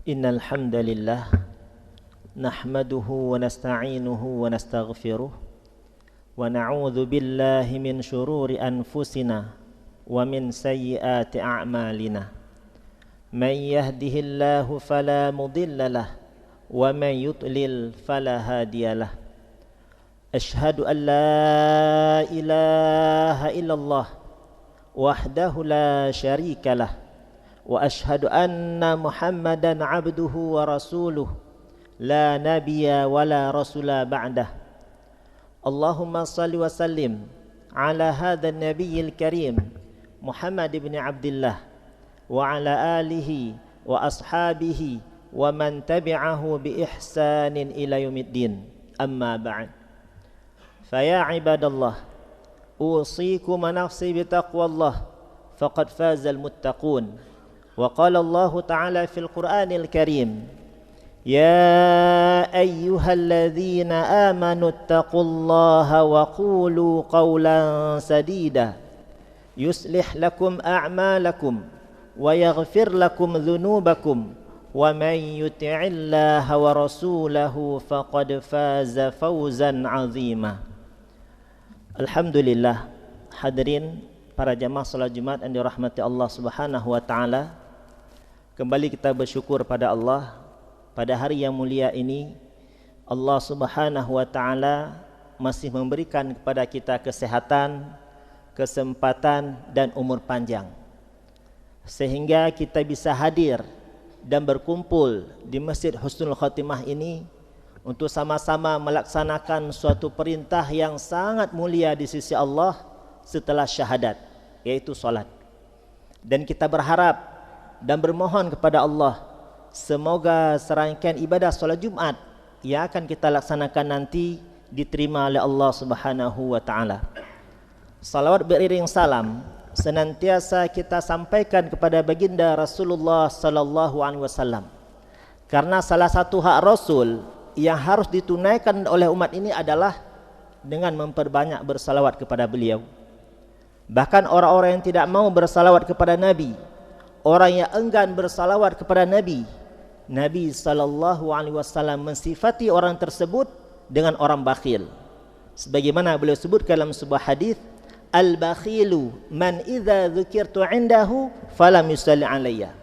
Innal hamdalillah nahmaduhu wa nasta'inuhu wa nastaghfiruh wa na'udzu billahi min shururi anfusina wa min sayyiati a'malina. Man yahdihillahu fala mudilla lah wa man yudlil fala hadiyalah. Ashhadu an la ilaha illallah wahdahu la syarika lah wa ashhadu anna Muhammadan abduhu wa rasuluh la nabiyya wa la rasula ba'dah. Allahumma salli wa sallim ala hadha an-nabiyyil karim Muhammad ibn Abdullah wa ala alihi wa ashabihi wa man tabi'ahu bi ihsanin ila yaumiddin. Amma ba'd. Fa ya ibadallah, usikum wa nafsi bi taqwallah faqad fazal muttaqun. وقال الله تعالى في القرآن الكريم يا أيها الذين آمنوا اتقوا الله وقولوا قولا سديدا يصلح لكم أعمالكم ويغفر لكم ذنوبكم ومن يطع الله ورسوله فقد فاز فوزا عظيما. Alhamdulillah, hadirin para jamaah salat Jumat yang dirahmati Allah Subhanahu wa taala. Kembali kita bersyukur pada Allah pada hari yang mulia ini. Allah Subhanahu wa taala masih memberikan kepada kita kesehatan, kesempatan dan umur panjang, sehingga kita bisa hadir dan berkumpul di Masjid Husnul Khatimah ini untuk sama-sama melaksanakan suatu perintah yang sangat mulia di sisi Allah setelah syahadat, yaitu salat. Dan kita berharap dan bermohon kepada Allah, semoga serangkaian ibadah salat Jumat yang akan kita laksanakan nanti diterima oleh Allah Subhanahu wa taala. Salawat beriring salam senantiasa kita sampaikan kepada baginda Rasulullah sallallahu alaihi wasallam. Karena salah satu hak Rasul yang harus ditunaikan oleh umat ini adalah dengan memperbanyak bersalawat kepada beliau. Bahkan orang-orang yang tidak mau bersalawat kepada Nabi, orang yang enggan bersalawat kepada Nabi, Nabi sallallahu alaihi wasallam mensifati orang tersebut dengan orang bakhil. Sebagaimana beliau sebut dalam sebuah hadis, al-bakhilu man idza dzukirtu indahu falam yusalli alayya.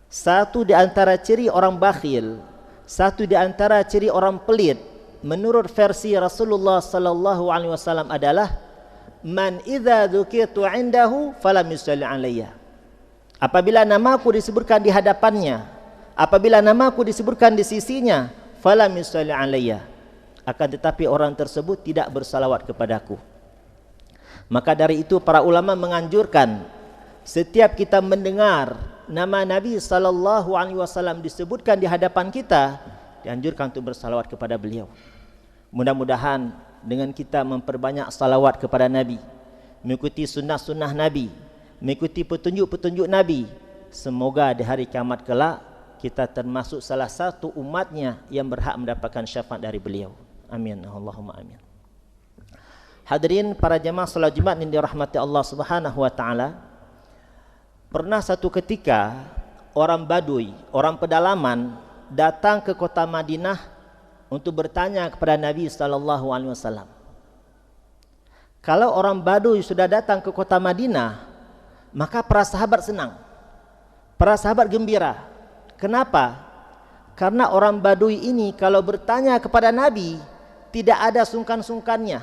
Satu di antara ciri orang bakhil, satu di antara ciri orang pelit menurut versi Rasulullah sallallahu alaihi wasallam adalah man idza dzukirtu indahu falam yusalli alayya. Apabila namaku disebutkan di hadapannya, apabila namaku disebutkan di sisinya, falam yusalli alayya, akan tetapi orang tersebut tidak bersalawat kepadaku. Maka dari itu para ulama menganjurkan setiap kita mendengar nama Nabi sallallahu alaihi wasallam disebutkan di hadapan kita, dianjurkan untuk bersalawat kepada beliau. Mudah-mudahan dengan kita memperbanyak salawat kepada Nabi, mengikuti sunnah-sunnah Nabi, mengikuti petunjuk-petunjuk Nabi, semoga di hari kiamat kelak kita termasuk salah satu umatnya yang berhak mendapatkan syafaat dari beliau. Amin, Allahumma amin. Hadirin para jamaah salat Jumat yang dirahmati Allah Subhanahu wa taala, pernah satu ketika orang Baduy, orang pedalaman datang ke kota Madinah untuk bertanya kepada Nabi sallallahu alaihi wasallam. Kalau orang Baduy sudah datang ke kota Madinah, maka para sahabat senang, para sahabat gembira. Kenapa? Karena orang Baduy ini kalau bertanya kepada Nabi tidak ada sungkan-sungkannya,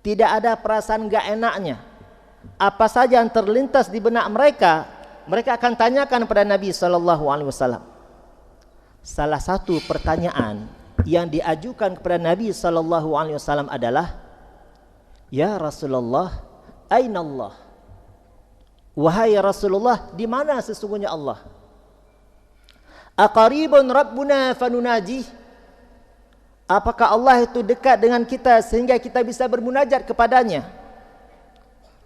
tidak ada perasaan gak enaknya. Apa saja yang terlintas di benak mereka, mereka akan tanyakan kepada Nabi sallallahu alaihi wasallam. Salah satu pertanyaan yang diajukan kepada Nabi sallallahu alaihi wasallam adalah, ya Rasulullah, aina Allah? Wahai Rasulullah, di mana sesungguhnya Allah? Aqaribun rabbuna fanunaji? Apakah Allah itu dekat dengan kita sehingga kita bisa bermunajat kepadanya?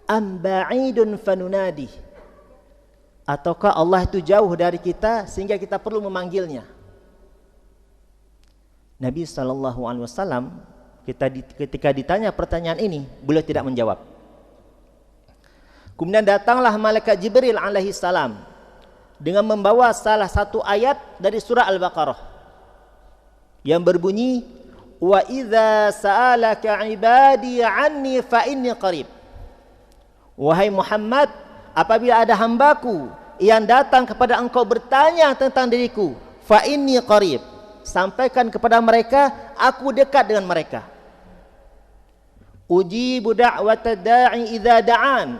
Am ba'idun fanunadi? Ataukah Allah itu jauh dari kita sehingga kita perlu memanggilnya? Nabi sallallahu alaihi wasallam ketika ditanya pertanyaan ini, beliau tidak menjawab. Kemudian datanglah malaikat Jibril alaihi salam dengan membawa salah satu ayat dari surah Al-Baqarah yang berbunyi, wa idza sa'alaka 'ibadi 'anni fa inni qarib. Wahai Muhammad, apabila ada hambaku yang datang kepada engkau bertanya tentang diriku, fa inni qarib, sampaikan kepada mereka, aku dekat dengan mereka. Ujibu da'watad da'i idza da'an,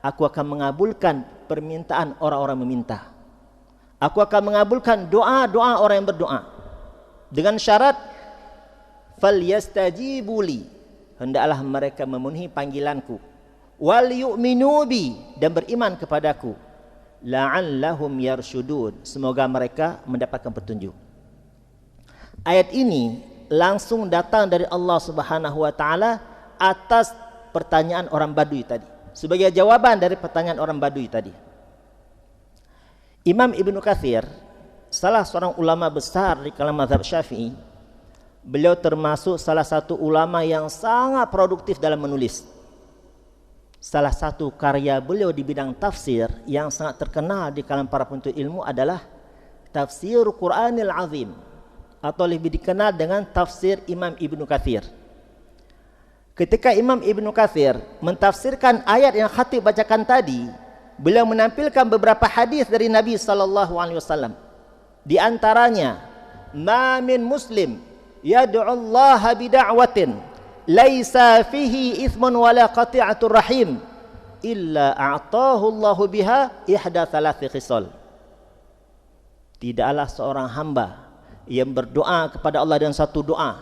aku akan mengabulkan permintaan orang-orang meminta. Aku akan mengabulkan doa-doa orang yang berdoa dengan syarat falyastajibu li, hendaklah mereka memenuhi panggilanku, wal yu'minu bi, dan beriman kepadaku, la'allahum yarshudun, semoga mereka mendapatkan petunjuk. Ayat ini langsung datang dari Allah Subhanahu wa taala atas pertanyaan orang Badui tadi, sebagai jawaban dari pertanyaan orang Badui tadi. Imam Ibnu Katsir, salah seorang ulama besar di kalangan mazhab Syafi'i, beliau termasuk salah satu ulama yang sangat produktif dalam menulis. Salah satu karya beliau di bidang tafsir yang sangat terkenal di kalangan para penuntut ilmu adalah Tafsir Qur'anil Azim, atau lebih dikenal dengan tafsir Imam Ibnu Katsir. Ketika Imam Ibnu Katsir mentafsirkan ayat yang khatib bacakan tadi, beliau menampilkan beberapa hadis dari Nabi sallallahu alaihi wasallam. Di antaranya, ma min muslim yad'u Allah bida'watin laisa fihi ithmun wala qati'atur rahim illa a'tahu Allah biha ihda thalathi khisal. Tidaklah seorang hamba yang berdoa kepada Allah dengan satu doa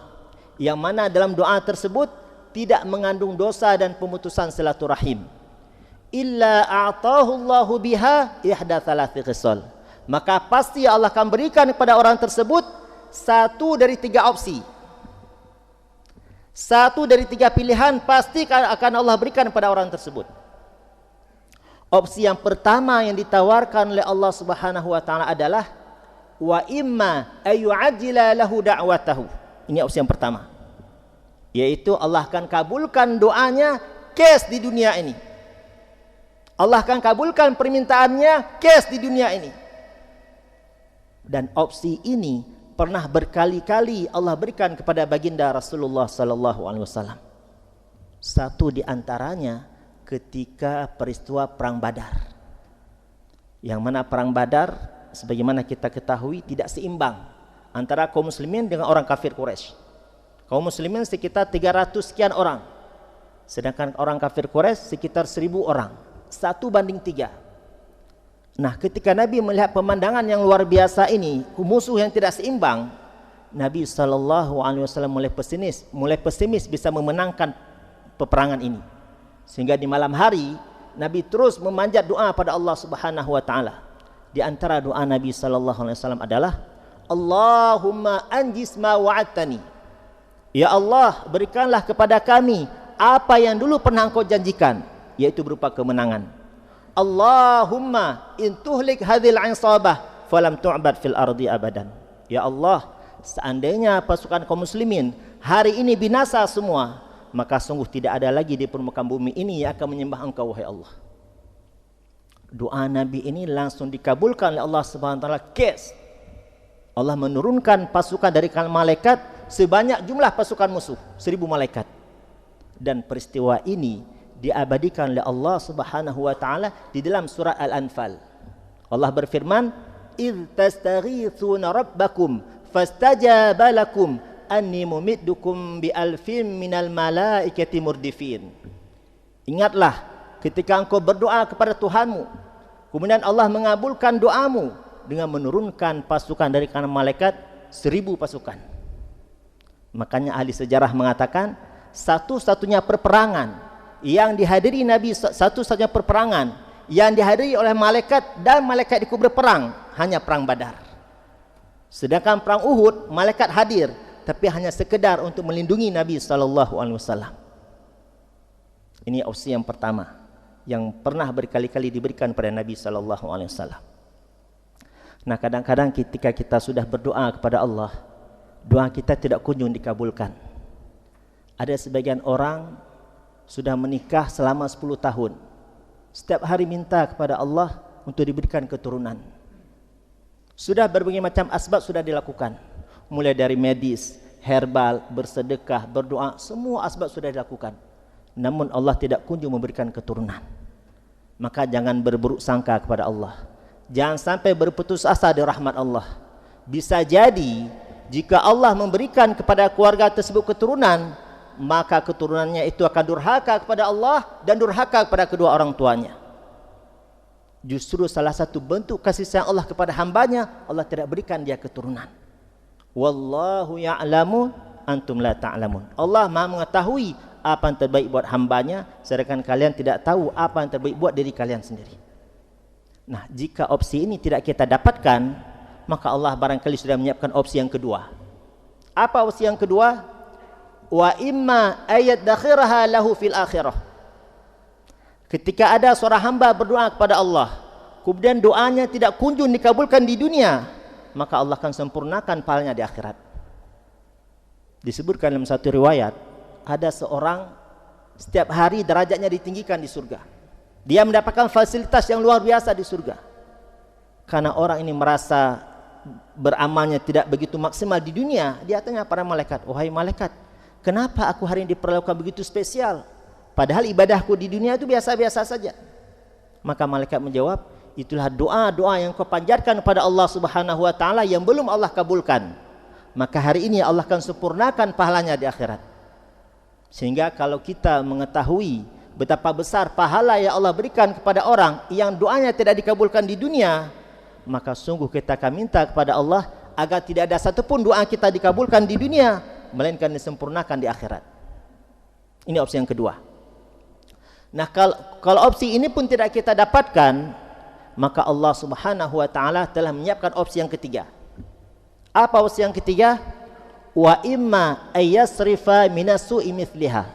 yang mana dalam doa tersebut tidak mengandung dosa dan pemutusan silaturahim, illa a'tahu Allah biha ihda thalathi khisal, maka pasti Allah akan berikan kepada orang tersebut satu dari tiga opsi. Satu dari tiga pilihan pasti akan Allah berikan kepada orang tersebut. Opsi yang pertama yang ditawarkan oleh Allah Subhanahu wa taala adalah wa imma ayyu'ajjila lahu da'watahu. Ini opsi yang pertama, yaitu Allah akan kabulkan doanya cash di dunia ini. Allah akan kabulkan permintaannya cash di dunia ini. Dan opsi ini pernah berkali-kali Allah berikan kepada baginda Rasulullah sallallahu alaihi wasallam. Satu di antaranya ketika peristiwa perang Badar. Yang mana perang Badar sebagaimana kita ketahui tidak seimbang antara kaum muslimin dengan orang kafir Quraisy. Kaum muslimin sekitar 300 sekian orang, sedangkan orang kafir Quraisy sekitar 1000 orang. 1:3. Nah, ketika Nabi melihat pemandangan yang luar biasa ini, musuh yang tidak seimbang, Nabi SAW mulai pesimis bisa memenangkan peperangan ini. Sehingga di malam hari Nabi terus memanjat doa pada Allah Subhanahu wa taala. Di antara doa Nabi SAW adalah Allahumma anjis ma wa'adtani. Ya Allah, berikanlah kepada kami apa yang dulu pernah Engkau janjikan, yaitu berupa kemenangan. Allahumma in tuhlik hadhil isabah falam tu'bad fil ardi abadan. Ya Allah, seandainya pasukan kaum muslimin hari ini binasa semua, maka sungguh tidak ada lagi di permukaan bumi ini yang akan menyembah Engkau, wahai Allah. Doa Nabi ini langsung dikabulkan oleh Allah Subhanahu wa taala. Allah menurunkan pasukan dari kalangan malaikat sebanyak jumlah pasukan musuh, 1000 malaikat. Dan peristiwa ini diabadikan oleh Allah Subhanahu wa taala di dalam surah Al-Anfal. Allah berfirman, "Idz tastaghitsuna rabbakum fastajaba lakum anni mumiddukum bi alfin minal malaikati murdifin." Ingatlah ketika engkau berdoa kepada Tuhanmu, kemudian Allah mengabulkan doamu dengan menurunkan pasukan dari kalangan malaikat 1000 pasukan. Makanya ahli sejarah mengatakan satu-satunya perperangan yang dihadiri Nabi, satu-satunya perperangan yang dihadiri oleh malaikat dan malaikat ikut berperang hanya perang Badar. Sedangkan perang Uhud malaikat hadir tapi hanya sekedar untuk melindungi Nabi SAW. Ini opsi yang pertama yang pernah berkali-kali diberikan pada Nabi SAW. Nah, kadang-kadang ketika kita sudah berdoa kepada Allah, doa kita tidak kunjung dikabulkan. Ada sebagian orang sudah menikah selama 10 tahun, setiap hari minta kepada Allah untuk diberikan keturunan. Sudah berbagai macam asbab sudah dilakukan, mulai dari medis, herbal, bersedekah, berdoa, semua asbab sudah dilakukan. Namun Allah tidak kunjung memberikan keturunan. Maka jangan berburuk sangka kepada Allah. Jangan sampai berputus asa dari rahmat Allah. Bisa jadi jika Allah memberikan kepada keluarga tersebut keturunan, maka keturunannya itu akan durhaka kepada Allah dan durhaka kepada kedua orang tuanya. Justru salah satu bentuk kasih sayang Allah kepada hambanya, Allah tidak berikan dia keturunan. Wallahu ya'lamu antum la ta'lamun. Allah Maha mengetahui apa yang terbaik buat hambanya, sedangkan kalian tidak tahu apa yang terbaik buat diri kalian sendiri. Nah, jika opsi ini tidak kita dapatkan, maka Allah barangkali sudah menyiapkan opsi yang kedua. Apa opsi yang kedua? Wa imma ayat dakhiraha lahu fil akhirah. Ketika ada seorang hamba berdoa kepada Allah, kemudian doanya tidak kunjung dikabulkan di dunia, maka Allah akan sempurnakan pahalanya di akhirat. Disebutkan dalam satu riwayat, ada seorang setiap hari derajatnya ditinggikan di surga. Dia mendapatkan fasilitas yang luar biasa di surga. Karena orang ini merasa beramalnya tidak begitu maksimal di dunia, dia tanya para malaikat, "Wahai malaikat, kenapa aku hari ini diperlakukan begitu spesial? Padahal ibadahku di dunia itu biasa-biasa saja." Maka malaikat menjawab, itulah doa-doa yang kau panjatkan kepada Allah Subhanahu wa taala yang belum Allah kabulkan. Maka hari ini Allah akan sempurnakan pahalanya di akhirat. Sehingga kalau kita mengetahui betapa besar pahala yang Allah berikan kepada orang yang doanya tidak dikabulkan di dunia, maka sungguh kita akan minta kepada Allah agar tidak ada satupun doa kita dikabulkan di dunia, melainkan disempurnakan di akhirat. Ini opsi yang kedua. Nah, kalau opsi ini pun tidak kita dapatkan, maka Allah Subhanahu wa taala telah menyiapkan opsi yang ketiga. Apa opsi yang ketiga? Wa imma ayyasrifa minasu'i mithliha.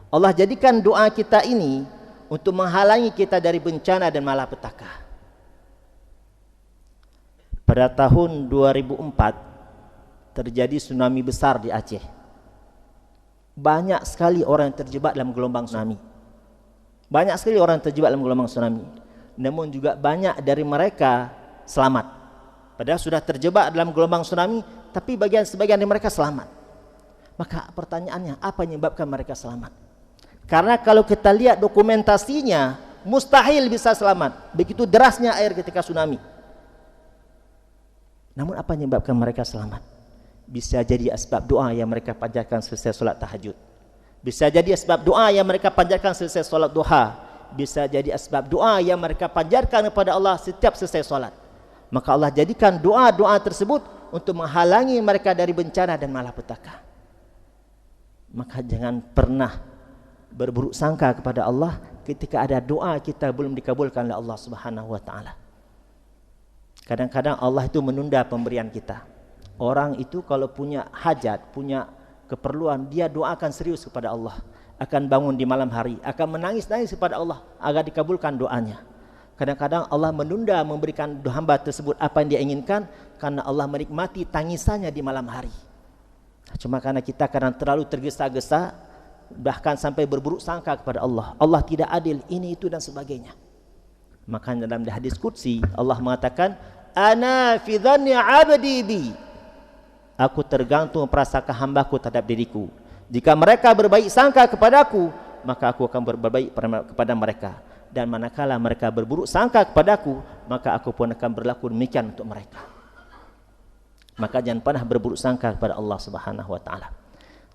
Allah jadikan doa kita ini untuk menghalangi kita dari bencana dan malapetaka. Pada tahun 2004 terjadi tsunami besar di Aceh. Banyak sekali orang yang terjebak dalam gelombang tsunami. Banyak sekali orang yang terjebak dalam gelombang tsunami. Namun juga banyak dari mereka selamat. Padahal sudah terjebak dalam gelombang tsunami, tapi sebagian dari mereka selamat. Maka pertanyaannya, apa yang menyebabkan mereka selamat? Karena kalau kita lihat dokumentasinya, mustahil bisa selamat. Begitu derasnya air ketika tsunami. Namun apa yang menyebabkan mereka selamat? Bisa jadi asbab doa yang mereka panjatkan selesai solat tahajud. Bisa jadi asbab doa yang mereka panjatkan selesai solat duha. Bisa jadi asbab doa yang mereka panjatkan kepada Allah setiap selesai solat. Maka Allah jadikan doa-doa tersebut untuk menghalangi mereka dari bencana dan malapetaka. Maka jangan pernah berburuk sangka kepada Allah ketika ada doa kita belum dikabulkan oleh Allah Subhanahu wa taala. Kadang-kadang Allah itu menunda pemberian kita. Orang itu kalau punya hajat, punya keperluan, dia doakan serius kepada Allah, akan bangun di malam hari, akan menangis-nangis kepada Allah agar dikabulkan doanya. Kadang-kadang Allah menunda memberikan hamba tersebut apa yang dia inginkan karena Allah menikmati tangisannya di malam hari. Cuma karena kita kadang terlalu tergesa-gesa, bahkan sampai berburuk sangka kepada Allah. Allah tidak adil, ini itu dan sebagainya. Maka dalam hadis qudsi Allah mengatakan, "Ana fi dhanni 'abdi bi." Aku tergantung prasangka hambaku terhadap diriku. Jika mereka berbaik sangka kepadaku, maka aku akan berbaik kepada mereka. Dan manakala mereka berburuk sangka kepadaku, maka aku pun akan berlaku demikian untuk mereka. Maka jangan pernah berburuk sangka kepada Allah Subhanahu wa taala.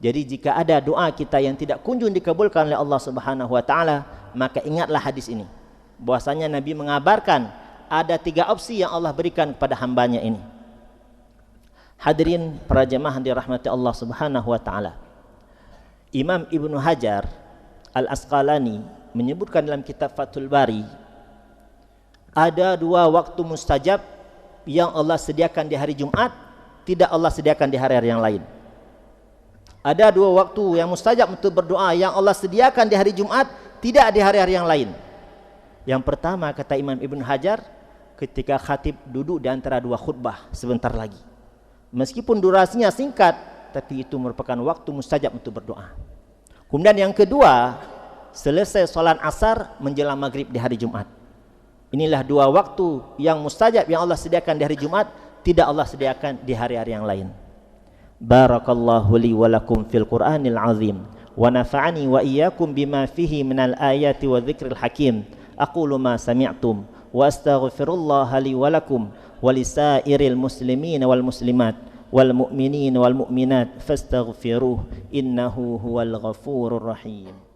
Jadi jika ada doa kita yang tidak kunjung dikabulkan oleh Allah Subhanahu wa taala, maka ingatlah hadis ini. Bahwasanya Nabi mengabarkan ada 3 opsi yang Allah berikan kepada hambanya ini. Hadirin para jemaah yang dirahmati Allah Subhanahu wa taala. Imam Ibnu Hajar Al-Asqalani menyebutkan dalam kitab Fathul Bari, ada 2 waktu mustajab yang Allah sediakan di hari Jumat, tidak Allah sediakan di hari-hari yang lain. Ada 2 waktu yang mustajab untuk berdoa yang Allah sediakan di hari Jumat, tidak di hari-hari yang lain. Yang pertama, kata Imam Ibnu Hajar, ketika khatib duduk di antara 2 khutbah sebentar lagi. Meskipun durasinya singkat, tapi itu merupakan waktu mustajab untuk berdoa. Kemudian yang kedua, selesai sholat asar menjelang maghrib di hari Jumat. Inilah dua waktu yang mustajab yang Allah sediakan di hari Jumat, tidak Allah sediakan di hari-hari yang lain. Barakallahu li wa lakum fil Qur'anil azim wa nafa'ani wa iyyakum bima fihi minal ayati wa dzikril hakim. Aqulu ma sami'tum wa astaghfirullaha li wa lakum wa lisairil muslimin wal muslimat wal mu'minin wal mu'minat fastaghfiruh innahu huwal ghafurur rahim.